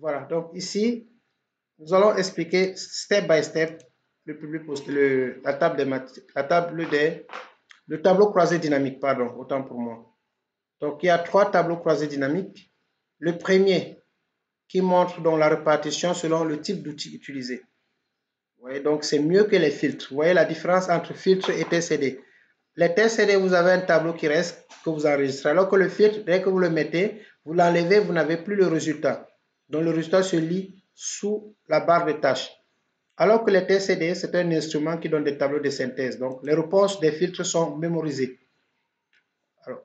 Voilà, donc ici, nous allons expliquer step by step le tableau croisé dynamique, pardon, autant pour moi. Donc, il y a 3 tableaux croisés dynamiques. Le premier qui montre donc la répartition selon le type d'outil utilisé. Vous voyez, donc c'est mieux que les filtres. Vous voyez la différence entre filtre et TCD. Les TCD, vous avez un tableau qui reste, que vous enregistrez. Alors que le filtre, dès que vous le mettez, vous l'enlevez, vous n'avez plus le résultat. Donc le résultat se lit sous la barre de tâches. Alors que les TCD, c'est un instrument qui donne des tableaux de synthèse. Donc les réponses des filtres sont mémorisées. Alors,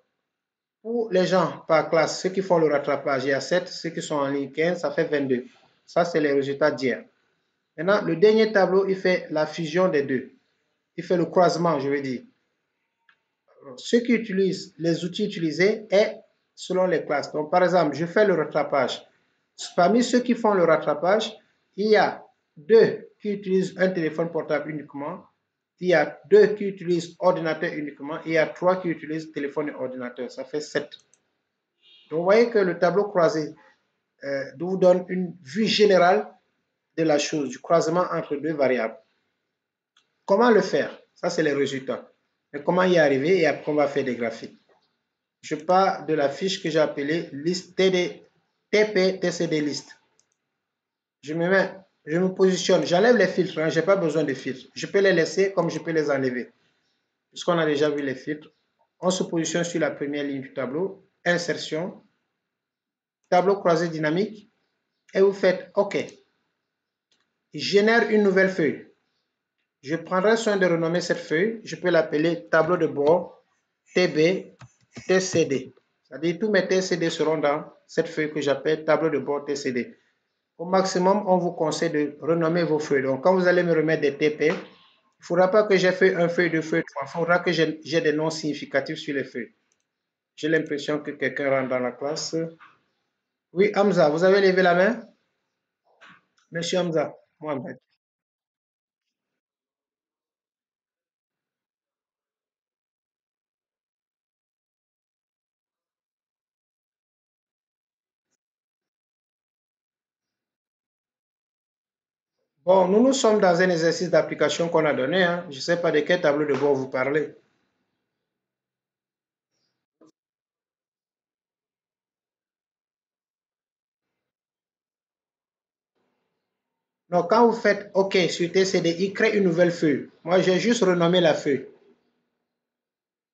pour les gens par classe, ceux qui font le rattrapage, il y a 7, ceux qui sont en ligne 15, ça fait 22. Ça, c'est les résultats d'hier. Maintenant, le dernier tableau, il fait la fusion des deux. Il fait le croisement, je veux dire. Alors, ceux qui utilisent les outils utilisés est selon les classes. Donc, par exemple, je fais le rattrapage. Parmi ceux qui font le rattrapage, il y a 2 qui utilisent un téléphone portable uniquement. Il y a 2 qui utilisent ordinateur uniquement. Et il y a 3 qui utilisent téléphone et ordinateur. Ça fait 7. Donc, vous voyez que le tableau croisé vous donne une vue générale de la chose, du croisement entre 2 variables. Comment le faire? Ça, c'est les résultats. Mais comment y arriver? Et après, on va faire des graphiques. Je pars de la fiche que j'ai appelée liste TP TCD list. Je me positionne, j'enlève les filtres, hein, je n'ai pas besoin de filtres. Je peux les laisser comme je peux les enlever. Puisqu'on a déjà vu les filtres, on se positionne sur la première ligne du tableau, insertion, tableau croisé dynamique, et vous faites OK. Génère une nouvelle feuille. Je prendrai soin de renommer cette feuille. Je peux l'appeler tableau de bord TB TCD. C'est-à-dire tous mes TCD seront dans cette feuille que j'appelle tableau de bord TCD. Au maximum, on vous conseille de renommer vos feuilles. Donc, quand vous allez me remettre des TP, il ne faudra pas que j'ai fait un feuille, 2 feuilles, 3. Il faudra que j'ai des noms significatifs sur les feuilles. J'ai l'impression que quelqu'un rentre dans la classe. Oui, Hamza, vous avez levé la main? Monsieur Hamza, Mohamed. Bon, nous sommes dans un exercice d'application qu'on a donné. Hein. Je ne sais pas de quel tableau de bord vous parlez. Donc, quand vous faites OK sur TCD, il crée une nouvelle feuille. Moi, j'ai juste renommé la feuille.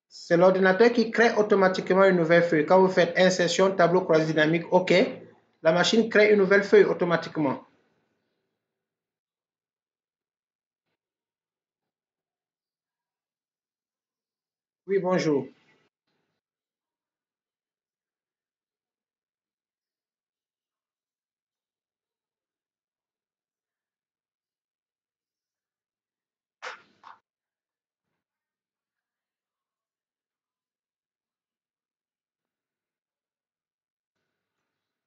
C'est l'ordinateur qui crée automatiquement une nouvelle feuille. Quand vous faites insertion, tableau croisé dynamique, OK, la machine crée une nouvelle feuille automatiquement. Oui, bonjour.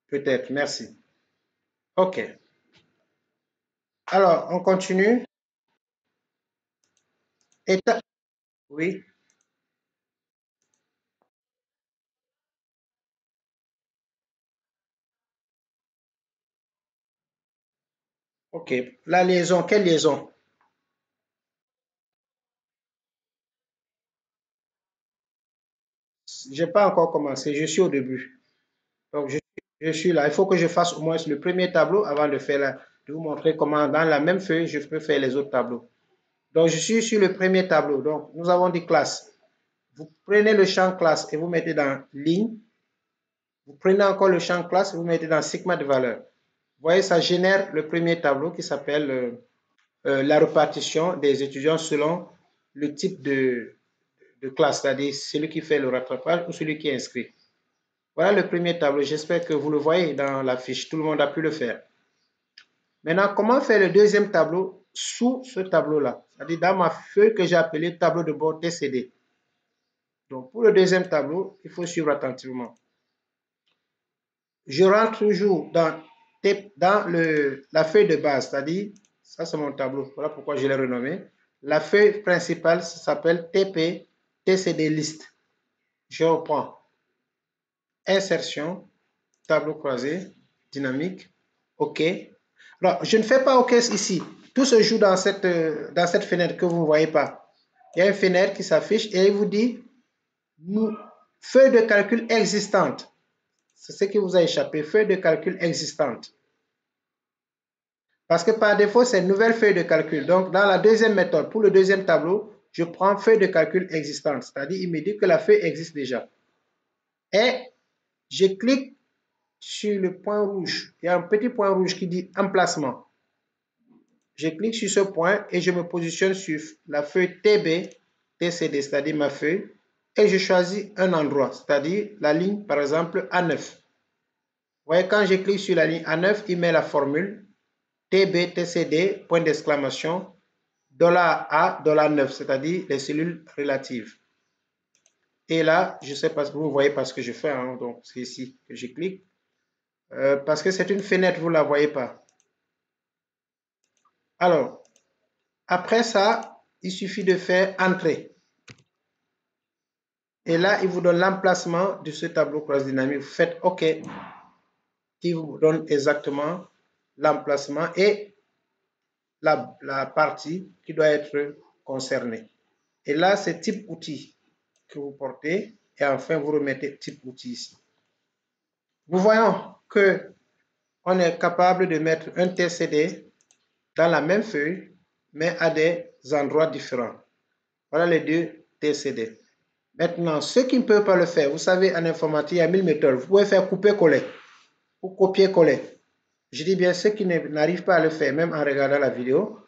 Peut-être, merci. OK. Alors, on continue. État. Oui, OK. La liaison, quelle liaison? Je n'ai pas encore commencé, je suis au début. Donc, je suis là. Il faut que je fasse au moins le premier tableau avant de vous montrer comment, dans la même feuille, je peux faire les autres tableaux. Donc, je suis sur le premier tableau. Donc, nous avons dit classe. Vous prenez le champ classe et vous mettez dans ligne. Vous prenez encore le champ classe et vous mettez dans sigma de valeur. Vous voyez, ça génère le premier tableau qui s'appelle la répartition des étudiants selon le type de classe, c'est-à-dire celui qui fait le rattrapage ou celui qui est inscrit. Voilà le premier tableau. J'espère que vous le voyez dans la fiche. Tout le monde a pu le faire. Maintenant, comment faire le deuxième tableau sous ce tableau-là? C'est-à-dire dans ma feuille que j'ai appelée tableau de bord TCD. Donc, pour le deuxième tableau, il faut suivre attentivement. Je rentre toujours dans la feuille de base, c'est-à-dire, ça c'est mon tableau, voilà pourquoi je l'ai renommé. La feuille principale s'appelle TP TCD list. Je reprends. Insertion, tableau croisé, dynamique. OK. Alors, je ne fais pas OK ici. Tout se joue dans cette fenêtre que vous ne voyez pas. Il y a une fenêtre qui s'affiche et il vous dit feuille de calcul existante. C'est ce qui vous a échappé, feuille de calcul existante. Parce que par défaut, c'est une nouvelle feuille de calcul. Donc, dans la deuxième méthode, pour le deuxième tableau, je prends feuille de calcul existante. C'est-à-dire, il me dit que la feuille existe déjà. Et je clique sur le point rouge. Il y a un petit point rouge qui dit emplacement. Je clique sur ce point et je me positionne sur la feuille TB, TCD, c'est-à-dire ma feuille, et je choisis un endroit, c'est-à-dire la ligne, par exemple, A9. Vous voyez, quand je clique sur la ligne A9, il met la formule TB, TCD, point d'exclamation, $A, $9, c'est-à-dire les cellules relatives. Et là, je ne sais pas si vous voyez pas ce que je fais, hein, donc c'est ici que je clique. Parce que c'est une fenêtre, vous ne la voyez pas. Alors, après ça, il suffit de faire Entrée. Et là, il vous donne l'emplacement de ce tableau cross dynamique. Vous faites OK. Il vous donne exactement l'emplacement et la partie qui doit être concernée. Et là, c'est type outil que vous portez. Et enfin, vous remettez type outil ici. Nous voyons que on est capable de mettre un TCD dans la même feuille, mais à des endroits différents. Voilà les deux TCD. Maintenant, ceux qui ne peuvent pas le faire, vous savez, en informatique, il y a 1000 méthodes. Vous pouvez faire couper-coller ou copier-coller. Je dis bien ceux qui n'arrivent pas à le faire, même en regardant la vidéo,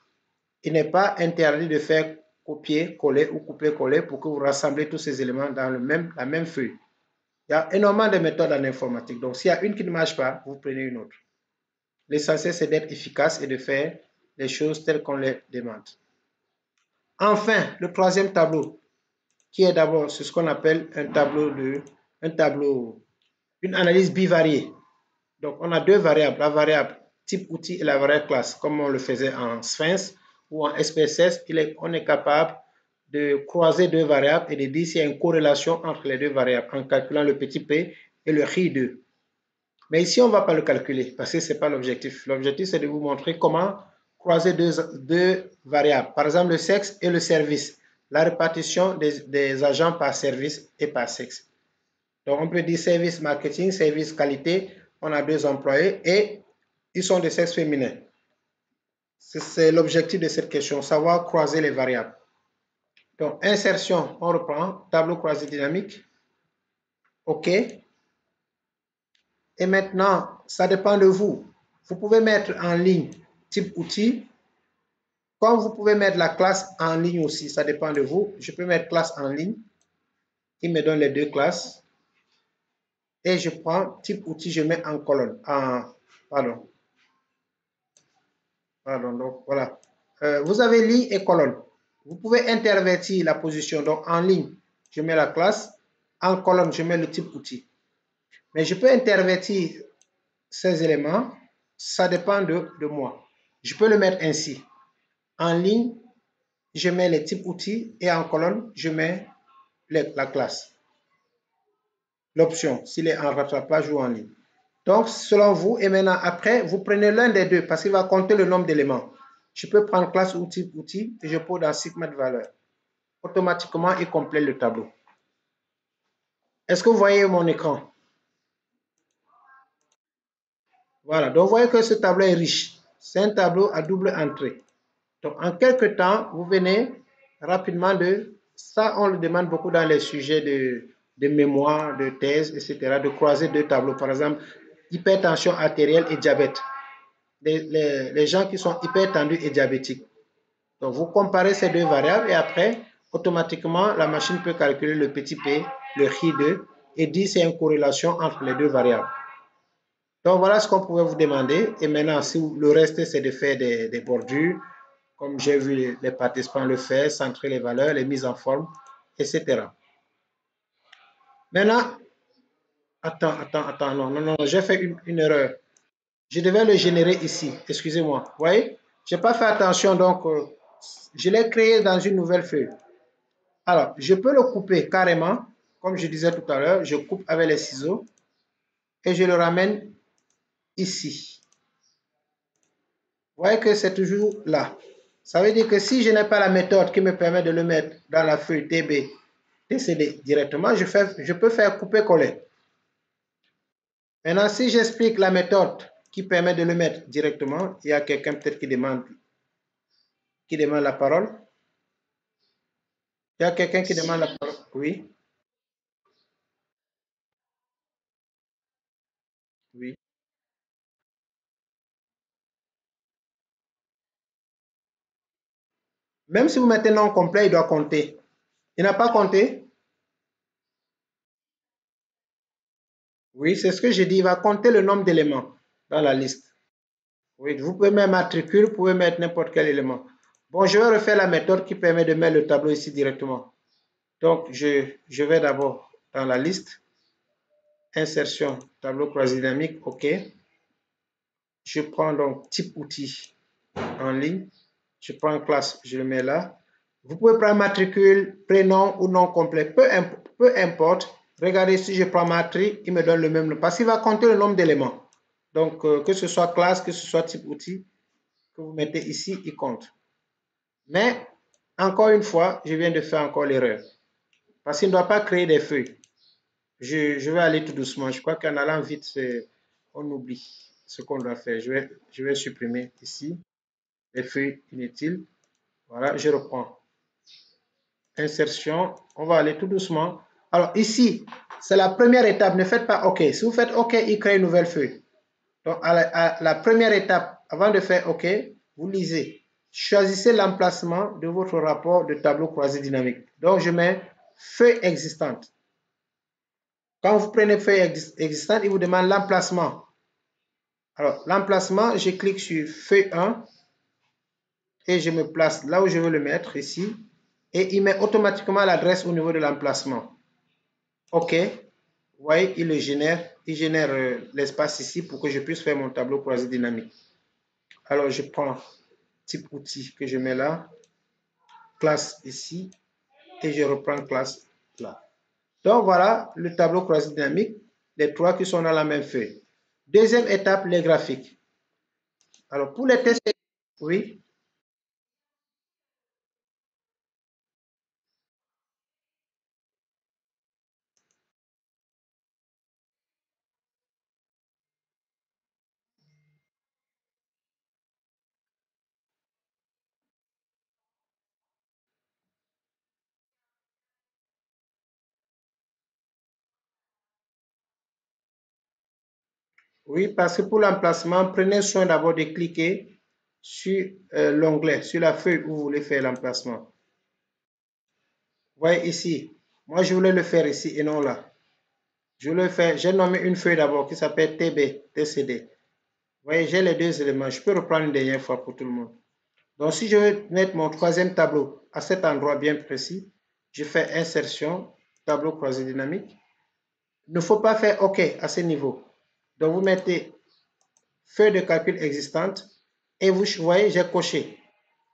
il n'est pas interdit de faire copier-coller ou couper-coller pour que vous rassemblez tous ces éléments dans la même feuille. Il y a énormément de méthodes en informatique. Donc, s'il y a une qui ne marche pas, vous prenez une autre. L'essentiel, c'est d'être efficace et de faire les choses telles qu'on les demande. Enfin, le troisième tableau, qui est d'abord ce qu'on appelle une analyse bivariée. Donc, on a deux variables, la variable type outil et la variable classe, comme on le faisait en Sphinx ou en SPSS. On est capable de croiser deux variables et de dire s'il y a une corrélation entre les deux variables en calculant le petit p et le chi2. Mais ici, on ne va pas le calculer parce que ce n'est pas l'objectif. L'objectif, c'est de vous montrer comment croiser deux variables. Par exemple, le sexe et le service. La répartition des agents par service et par sexe. Donc, on peut dire service marketing, service qualité. On a deux employés et ils sont de sexe féminin. C'est l'objectif de cette question, savoir croiser les variables. Donc, insertion, on reprend, tableau croisé dynamique. OK. Et maintenant, ça dépend de vous. Vous pouvez mettre en ligne type outil. Comme vous pouvez mettre la classe en ligne aussi, ça dépend de vous. Je peux mettre classe en ligne. Il me donne les deux classes. Et je prends type outil, je mets en colonne. Pardon, donc voilà. Vous avez ligne et colonne. Vous pouvez intervertir la position. Donc en ligne, je mets la classe. En colonne, je mets le type outil. Mais je peux intervertir ces éléments. Ça dépend de moi. Je peux le mettre ainsi. En ligne, je mets les types outils et en colonne, je mets la classe. L'option, s'il est en rattrapage ou en ligne. Donc, selon vous, et maintenant, après, vous prenez l'un des deux parce qu'il va compter le nombre d'éléments. Je peux prendre classe ou type outil et je pose dans sigma de valeur. Automatiquement, il complète le tableau. Est-ce que vous voyez mon écran? Voilà, donc vous voyez que ce tableau est riche. C'est un tableau à double entrée. Donc, en quelques temps, vous venez rapidement ça, on le demande beaucoup dans les sujets de mémoire, de thèse, etc., de croiser deux tableaux. Par exemple, hypertension artérielle et diabète. Les gens qui sont hypertendus et diabétiques. Donc, vous comparez ces deux variables et après, automatiquement, la machine peut calculer le petit p, le chi2, et dire s'il y a une corrélation entre les deux variables. Donc, voilà ce qu'on pouvait vous demander. Et maintenant, si le reste, c'est de faire des bordures, comme j'ai vu les participants le faire, centrer les valeurs, les mises en forme, etc. Maintenant, attends, non, j'ai fait une erreur. Je devais le générer ici, excusez-moi. Vous voyez, je n'ai pas fait attention, donc je l'ai créé dans une nouvelle feuille. Alors, je peux le couper carrément, comme je disais tout à l'heure, je coupe avec les ciseaux et je le ramène ici. voyez que c'est toujours là. Ça veut dire que si je n'ai pas la méthode qui me permet de le mettre dans la feuille TB, TCD directement, je peux faire couper-coller. Maintenant, si j'explique la méthode qui permet de le mettre directement, il y a quelqu'un peut-être qui demande la parole. Il y a quelqu'un qui demande la parole. Oui, oui. Même si vous mettez nom complet, il doit compter. Il n'a pas compté? Oui, c'est ce que j'ai dit. Il va compter le nombre d'éléments dans la liste. Oui, vous pouvez mettre matricule, vous pouvez mettre n'importe quel élément. Bon, je vais refaire la méthode qui permet de mettre le tableau ici directement. Donc, je vais d'abord dans la liste, insertion, tableau croisé dynamique, OK. Je prends donc type outil en ligne. Je prends classe, je le mets là. Vous pouvez prendre matricule, prénom ou nom complet, peu importe. Regardez, si je prends matricule, il me donne le même nom parce qu'il va compter le nombre d'éléments. Donc, que ce soit classe, que ce soit type outil, que vous mettez ici, il compte. Mais, encore une fois, je viens de faire encore l'erreur. Parce qu'il ne doit pas créer des feuilles. Je vais aller tout doucement. Je crois qu'en allant vite, on oublie ce qu'on doit faire. Je vais supprimer ici les feuilles inutiles. Voilà, je reprends. Insertion. On va aller tout doucement. Alors ici, c'est la première étape. Ne faites pas OK. Si vous faites OK, il crée une nouvelle feuille. Donc à la première étape, avant de faire OK, vous lisez. Choisissez l'emplacement de votre rapport de tableau croisé dynamique. Donc je mets feuille existante. Quand vous prenez feuille existante, il vous demande l'emplacement. Alors, l'emplacement, je clique sur feuille 1 et je me place là où je veux le mettre, ici. Et il met automatiquement l'adresse au niveau de l'emplacement. OK. Vous voyez, il génère l'espace ici pour que je puisse faire mon tableau croisé dynamique. Alors, je prends type outil que je mets là, classe ici, et je reprends classe là. Donc, voilà le tableau croisé dynamique, les trois qui sont dans la même feuille. Deuxième étape, les graphiques. Alors, pour les tests, oui. Oui, parce que pour l'emplacement, prenez soin d'abord de cliquer sur l'onglet, sur la feuille où vous voulez faire l'emplacement. Vous voyez ici, moi je voulais le faire ici et non là. Je voulais faire, j'ai nommé une feuille d'abord qui s'appelle TB, TCD. Vous voyez, j'ai les deux éléments. Je peux reprendre une dernière fois pour tout le monde. Donc, si je veux mettre mon troisième tableau à cet endroit bien précis, je fais insertion, tableau croisé dynamique. Il ne faut pas faire OK à ce niveau. Donc, vous mettez feuille de calcul existante et vous voyez, j'ai coché.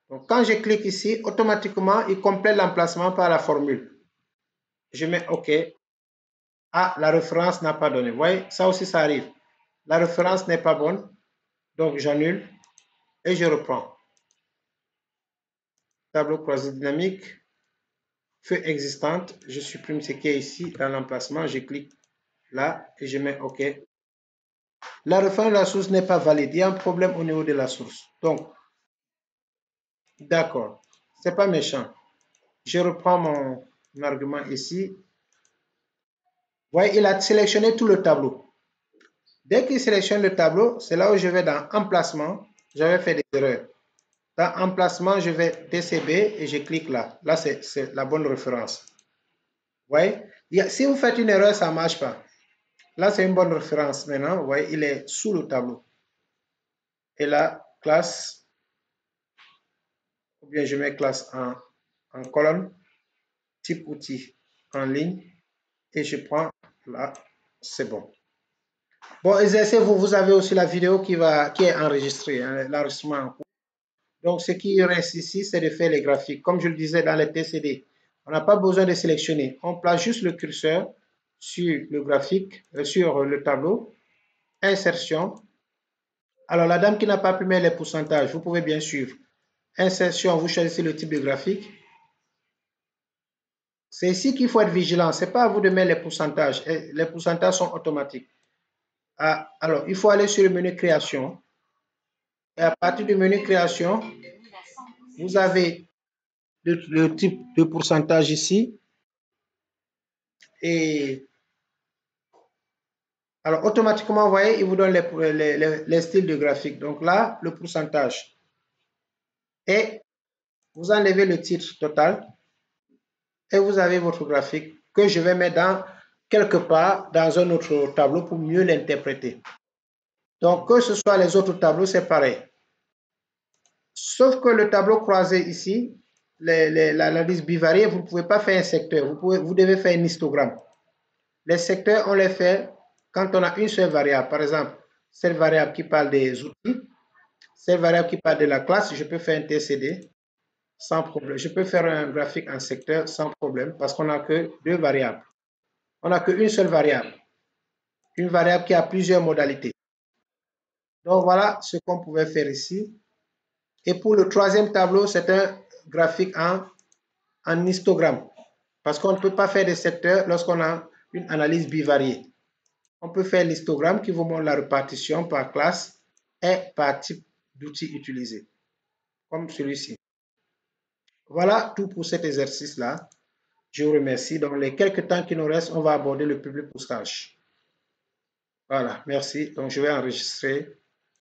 Donc, quand je clique ici, automatiquement, il complète l'emplacement par la formule. Je mets OK. Ah, la référence n'a pas donné. Vous voyez, ça aussi, ça arrive. La référence n'est pas bonne. Donc, j'annule et je reprends. Tableau croisé dynamique, feuille existante. Je supprime ce qui est ici dans l'emplacement. Je clique là et je mets OK. La référence de la source n'est pas valide. Il y a un problème au niveau de la source. Donc, d'accord. C'est pas méchant. Je reprends mon argument ici. Vous voyez, il a sélectionné tout le tableau. Dès qu'il sélectionne le tableau, c'est là où je vais dans emplacement. J'avais fait des erreurs. Dans emplacement, je vais TCB et je clique là. Là, c'est la bonne référence. Vous voyez, si vous faites une erreur, ça ne marche pas. Là, c'est une bonne référence maintenant. Vous voyez, il est sous le tableau. Et là, classe, ou bien je mets classe en colonne, type outil en ligne, et je prends là, c'est bon. Bon, exercez-vous, vous avez aussi la vidéo qui est enregistrée, hein, l'enregistrement en cours. Donc, ce qui reste ici, c'est de faire les graphiques. Comme je le disais dans les TCD, on n'a pas besoin de sélectionner. On place juste le curseur sur le graphique, sur le tableau, insertion. Alors, la dame qui n'a pas pu mettre les pourcentages, vous pouvez bien suivre. Insertion, vous choisissez le type de graphique. C'est ici qu'il faut être vigilant. Ce n'est pas à vous de mettre les pourcentages. Les pourcentages sont automatiques. Alors, il faut aller sur le menu création. Et à partir du menu création, vous avez le type de pourcentage ici. Et alors, automatiquement, vous voyez, il vous donne les styles de graphique. Donc là, le pourcentage. Et vous enlevez le titre total. Et vous avez votre graphique que je vais mettre quelque part dans un autre tableau pour mieux l'interpréter. Donc, que ce soit les autres tableaux, c'est pareil. Sauf que le tableau croisé ici, l'analyse bivariée, vous ne pouvez pas faire un secteur. Vous devez faire un histogramme. Les secteurs, on les fait quand on a une seule variable. Par exemple, cette variable qui parle des outils, cette variable qui parle de la classe, je peux faire un TCD sans problème. Je peux faire un graphique en secteur sans problème parce qu'on n'a que deux variables. On n'a qu'une seule variable. Une variable qui a plusieurs modalités. Donc voilà ce qu'on pouvait faire ici. Et pour le troisième tableau, c'est un graphique en histogramme. Parce qu'on ne peut pas faire des secteurs lorsqu'on a une analyse bivariée. On peut faire l'histogramme qui vous montre la répartition par classe et par type d'outil utilisé. Comme celui-ci. Voilà tout pour cet exercice-là. Je vous remercie. Dans les quelques temps qui nous restent, on va aborder le public postage. Voilà, merci. Donc, je vais enregistrer.